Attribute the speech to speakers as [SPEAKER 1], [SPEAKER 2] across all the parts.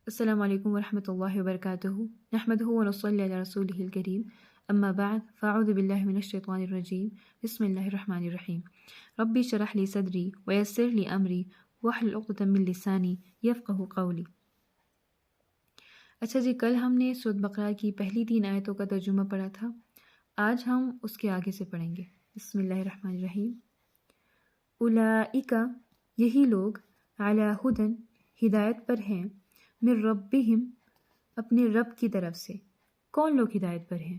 [SPEAKER 1] السلام علیکم ورحمۃ اللہ وبرکاتہ نحمدہ ونصلی علی رسولہ الکریم اما بعد فاعوذ باللہ من الشیطان الرجیم بسم اللہ الرحمن الرحیم ربی اشرح لی صدری ویسر لی امری واحلل عقدۃ من لسانی یفقہوا قولی۔ اچھا جی، کل ہم نے سورۃ بقرہ کی پہلی 3 آیتوں کا ترجمہ پڑھا تھا، آج ہم اس کے آگے سے پڑھیں گے۔ بسم اللہ الرحمن الرحیم۔ اولئک، یہی لوگ، علی ھدی، ہدایت پر ہیں، من ربہم، اپنے رب کی طرف سے۔ کون لوگ ہدایت پر ہیں؟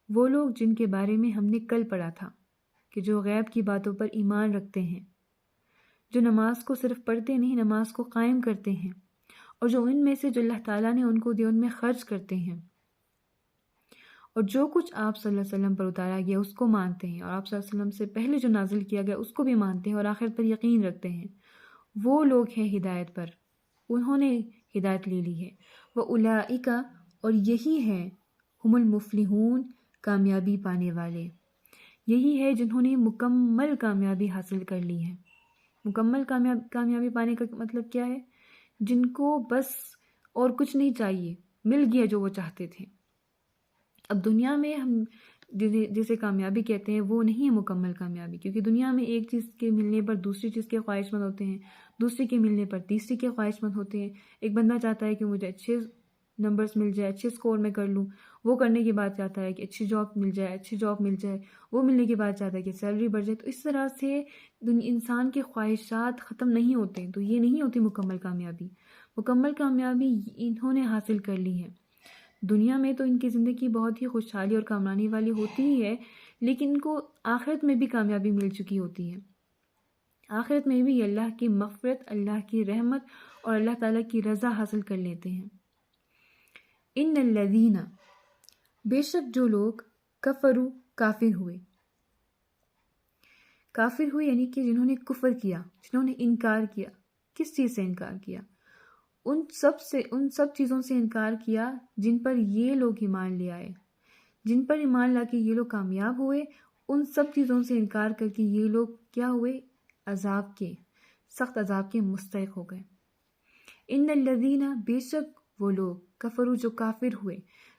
[SPEAKER 1] وہ لوگ جن کے بارے میں ہم نے کل پڑھا تھا کہ جو غیب کی باتوں پر ایمان رکھتے ہیں، جو نماز کو صرف پڑھتے نہیں، نماز کو قائم کرتے ہیں، اور جو ان میں سے جو اللہ تعالیٰ نے ان کو دیا ان میں خرچ کرتے ہیں، اور جو کچھ آپ صلی اللہ علیہ وسلم پر اتارا گیا اس کو مانتے ہیں، اور آپ صلی اللہ علیہ وسلم سے پہلے جو نازل کیا گیا اس کو بھی مانتے ہیں اور آخرت پر یقین رکھتے ہیں، وہ لوگ ہیں ہدایت پر، انہوں نے ہدایت لے لی ہے۔ وَأُولَئِکَ، اور یہی ہیں، ہم المفلحون، کامیابی پانے والے، یہی ہے جنہوں نے مکمل کامیابی حاصل کر لی ہے۔ مکمل کامیابی پانے کا مطلب کیا ہے؟ جن کو بس اور کچھ نہیں چاہیے، مل گیا جو وہ چاہتے تھے۔ اب دنیا میں ہم جسے کامیابی کہتے ہیں وہ نہیں ہے مکمل کامیابی، کیونکہ دنیا میں ایک چیز کے ملنے پر دوسری چیز کے خواہش مند ہوتے ہیں، دوسری کے ملنے پر تیسری کے خواہش مند ہوتے ہیں۔ ایک بندہ چاہتا ہے کہ مجھے اچھے نمبرز مل جائے، اچھے سکور میں کر لوں، وہ کرنے کے بعد چاہتا ہے کہ اچھی جاب مل جائے، وہ ملنے کے بعد چاہتا ہے کہ سیلری بڑھ جائے۔ تو اس طرح سے انسان کے خواہشات ختم نہیں ہوتے، تو یہ نہیں ہوتی مکمل کامیابی۔ مکمل کامیابی انہوں نے حاصل کر لی ہے۔ دنیا میں تو ان کی زندگی بہت ہی خوشحالی اور کامرانی والی ہوتی ہی ہے، لیکن ان کو آخرت میں بھی کامیابی مل چکی ہوتی ہے۔ آخرت میں بھی اللہ کی مغفرت، اللہ کی رحمت اور اللہ تعالیٰ کی رضا حاصل کر لیتے ہیں۔ ان الذین، بے شک جو لوگ، کفروا، کافر ہوئے یعنی کہ جنہوں نے کفر کیا، جنہوں نے انکار کیا۔ کس چیز سے انکار کیا؟ ان سب چیزوں سے انکار کیا جن پر یہ لوگ ایمان لے آئے، جن پر ایمان لا کے یہ لوگ کامیاب ہوئے، ان سب چیزوں سے انکار کر کے یہ لوگ کیا ہوئے؟ عذاب کے، سخت عذاب کے مستحق ہو گئے۔ ان الذین، بے شک وہ لوگ، کفروا، جو کافر ہوئے،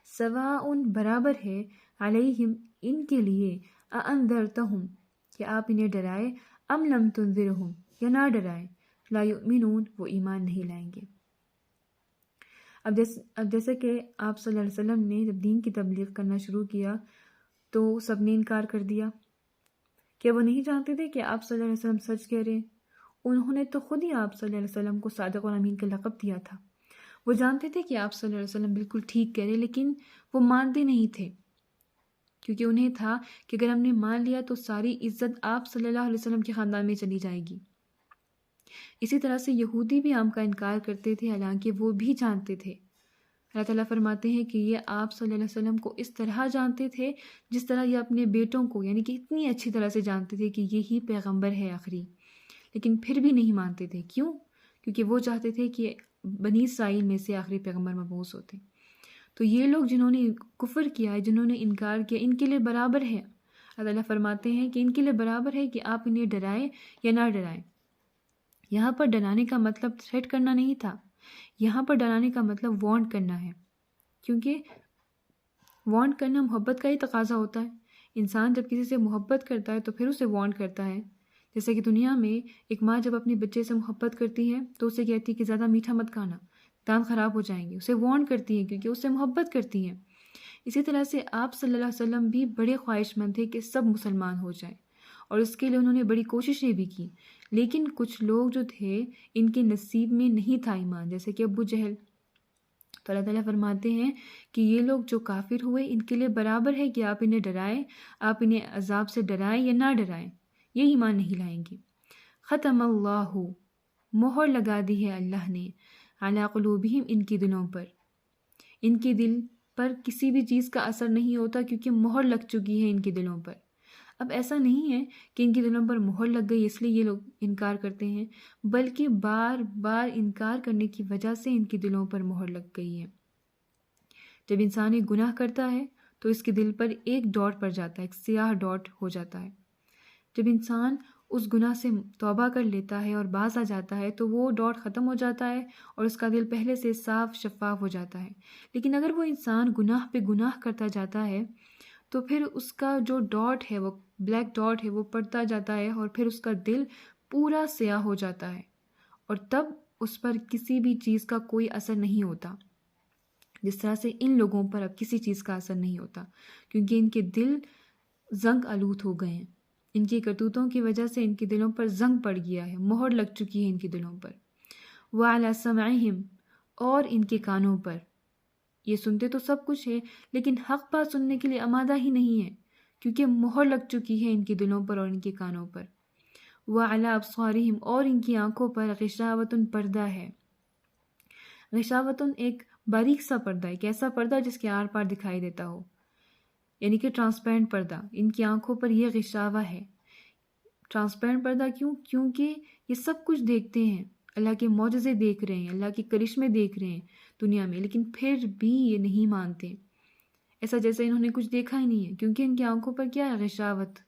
[SPEAKER 1] سواء، برابر ہے، علیہم، ان کے لیے، اانذرتہم، کہ آپ انہیں ڈرائے، ام لم تنذرہم، یا نہ ڈرائے، لا یؤمنون، وہ ایمان نہیں لائیں گے۔ اب جیسے کہ آپ صلی اللہ علیہ وسلم نے جب دین کی تبلیغ کرنا شروع کیا تو سب نے انکار کر دیا۔ کیا وہ نہیں جانتے تھے کہ آپ صلی اللہ علیہ وسلم سچ کہہ رہے ہیں؟ انہوں نے تو خود ہی آپ صلی اللہ علیہ وسلم کو صادق اور امین کا لقب دیا تھا۔ وہ جانتے تھے کہ آپ صلی اللہ علیہ وسلم بالکل ٹھیک کہہ رہے، لیکن وہ مانتے نہیں تھے، کیونکہ انہیں تھا کہ اگر ہم نے مان لیا تو ساری عزت آپ صلی اللہ علیہ وسلم کے خاندان میں چلی جائے گی۔ اسی طرح سے یہودی بھی آپ کا انکار کرتے تھے، حالانکہ وہ بھی جانتے تھے۔ اللہ تعالیٰ فرماتے ہیں کہ یہ آپ صلی اللہ علیہ وسلم کو اس طرح جانتے تھے جس طرح یہ اپنے بیٹوں کو، یعنی کہ اتنی اچھی طرح سے جانتے تھے کہ یہی پیغمبر ہے آخری، لیکن پھر بھی نہیں مانتے تھے۔ کیوں؟ کیونکہ وہ چاہتے تھے کہ بنی اسرائیل میں سے آخری پیغمبر مبعوث ہوتے۔ تو یہ لوگ جنہوں نے کفر کیا ہے، جنہوں نے انکار کیا، ان کے لیے برابر ہے۔ اللہ تعالیٰ فرماتے ہیں کہ ان کے لیے برابر ہے کہ آپ انہیں ڈرائیں یا نہ ڈرائیں۔ یہاں پر ڈرانے کا مطلب تھریٹ کرنا نہیں تھا، یہاں پر ڈرانے کا مطلب وارن کرنا ہے، کیونکہ وارن کرنا محبت کا ہی تقاضا ہوتا ہے۔ انسان جب کسی سے محبت کرتا ہے تو پھر اسے وارن کرتا ہے۔ جیسے کہ دنیا میں ایک ماں جب اپنے بچے سے محبت کرتی ہے تو اسے کہتی ہے کہ زیادہ میٹھا مت کھانا، دانت خراب ہو جائیں گے، اسے وارن کرتی ہے کیونکہ اس سے محبت کرتی ہے۔ اسی طرح سے آپ صلی اللہ علیہ وسلم بھی بڑے خواہش مند تھے کہ سب مسلمان ہو جائیں، اور اس کے لیے انہوں نے بڑی کوششیں بھی کی، لیکن کچھ لوگ جو تھے ان کے نصیب میں نہیں تھا ایمان، جیسے کہ ابو جہل۔ تو اللہ تعالیٰ فرماتے ہیں کہ یہ لوگ جو کافر ہوئے ان کے لیے برابر ہے کہ آپ انہیں ڈرائیں، آپ انہیں عذاب سے ڈرائیں یا نہ ڈرائیں، یہ ایمان نہیں لائیں گے۔ ختم اللہ، مہر لگا دی ہے اللہ نے، علی قلوبہم، ان کی دلوں پر۔ ان کے دل پر کسی بھی چیز کا اثر نہیں ہوتا کیونکہ مہر لگ چکی ہے ان کے دلوں پر۔ اب ایسا نہیں ہے کہ ان کے دلوں پر مہر لگ گئی اس لیے یہ لوگ انکار کرتے ہیں، بلکہ بار بار انکار کرنے کی وجہ سے ان کے دلوں پر مہر لگ گئی ہے۔ جب انسان ایک گناہ کرتا ہے تو اس کے دل پر ایک ڈاٹ پڑ جاتا ہے، ایک سیاہ ڈاٹ ہو جاتا ہے۔ جب انسان اس گناہ سے توبہ کر لیتا ہے اور باز آ جاتا ہے تو وہ ڈاٹ ختم ہو جاتا ہے اور اس کا دل پہلے سے صاف شفاف ہو جاتا ہے۔ لیکن اگر وہ انسان گناہ پہ گناہ کرتا جاتا ہے تو پھر اس کا جو ڈاٹ ہے، وہ بلیک ڈاٹ ہے، وہ پڑتا جاتا ہے اور پھر اس کا دل پورا سیاہ ہو جاتا ہے، اور تب اس پر کسی بھی چیز کا کوئی اثر نہیں ہوتا، جس طرح سے ان لوگوں پر اب کسی چیز کا اثر نہیں ہوتا، کیونکہ ان کے دل زنگ آلود ہو گئے ہیں۔ ان کی کرتوتوں کی وجہ سے ان کے دلوں پر زنگ پڑ گیا ہے، مہر لگ چکی ہے ان کے دلوں پر۔ وَعَلَى سَمْعِهِمْ، اور ان کے کانوں پر، یہ سنتے تو سب کچھ ہے لیکن حق بات سننے کے لیے آمادہ ہی نہیں ہے، کیونکہ مہر لگ چکی ہے ان کے دلوں پر اور ان کے کانوں پر۔ وَعَلَى أَبْصَارِهِمْ، اور ان کی آنکھوں پر غشاوۃ، پردہ ہے۔ غشاوۃ ایک باریک سا پردہ، ایک ایسا پردہ جس کے آر پار دکھائی دیتا ہو، یعنی کہ ٹرانسپیرنٹ پردہ۔ ان کی آنکھوں پر یہ غشاوہ ہے۔ ٹرانسپیرنٹ پردہ کیوں؟ کیونکہ یہ سب کچھ دیکھتے ہیں، اللہ کے معجزے دیکھ رہے ہیں، اللہ کے کرشمے دیکھ رہے ہیں دنیا میں، لیکن پھر بھی یہ نہیں مانتے، ایسا جیسے انہوں نے کچھ دیکھا ہی نہیں ہے، کیونکہ ان کی آنکھوں پر کیا ہے؟ غشاوت،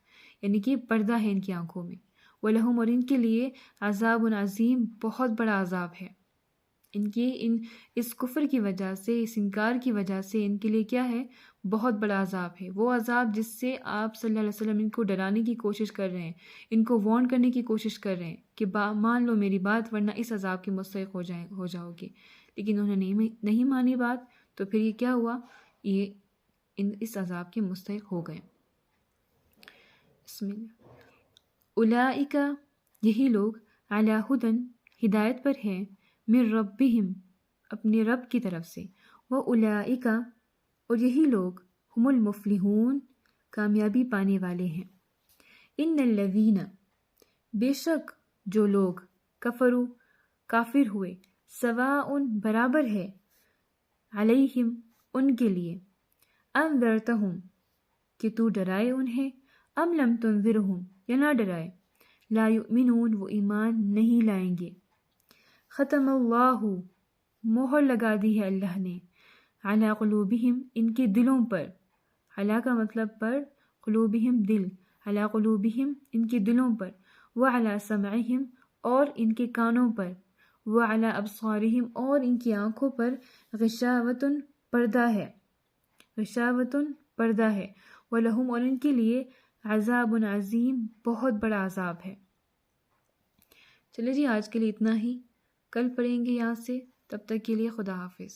[SPEAKER 1] یعنی کہ پردہ ہے ان کی آنکھوں میں۔ وَلَهُمْ، اور ان کے لیے عذاب عظیم، بہت بڑا عذاب ہے۔ اس کفر کی وجہ سے، اس انکار کی وجہ سے ان کے لیے کیا ہے؟ بہت بڑا عذاب ہے۔ وہ عذاب جس سے آپ صلی اللہ علیہ وسلم ان کو ڈرانے کی کوشش کر رہے ہیں، ان کو وارن کرنے کی کوشش کر رہے ہیں کہ مان لو میری بات ورنہ اس عذاب کے مستحق ہو جاؤ گے، لیکن انہوں نے نہیں مانی بات، تو پھر یہ کیا ہوا؟ یہ اس عذاب کے مستحق ہو گئے۔ بسم اللہ۔ اولئک، یہی لوگ، علی ھدی، ہدایت پر ہیں، من ربہم، اپنے رب کی طرف سے، واولئک، اور یہی لوگ، ہم المفلحون، کامیابی پانے والے ہیں۔ ان الذین، بے شک جو لوگ، کفروا، کافر ہوئے، سواء، برابر ہے، علیہم، ان کے لیے، انذرتہم، کہ تو ڈرائے انہیں، ام لم تنذرہم، یا نہ ڈرائے، لا یؤمنون، وہ ایمان نہیں لائیں گے۔ ختم اللہ، مہر لگا دی ہے اللہ نے، علی قلوبہم، ان کے دلوں پر، علی کا مطلب پر، قلوبہم دل، علی قلوبہم، ان کے دلوں پر، وعلی سمعہم، اور ان کے کانوں پر، وعلی ابصارہم، اور ان کی آنکھوں پر، غشاوۃ، پردہ ہے، غشاوۃ، پردہ ہے، ولہم، اور ان کے لیے، عذاب عظیم، بہت بڑا عذاب ہے۔ چلے جی، آج کے لیے اتنا ہی، کل پڑھیں گے یہاں سے، تب تک کے لیے خدا حافظ۔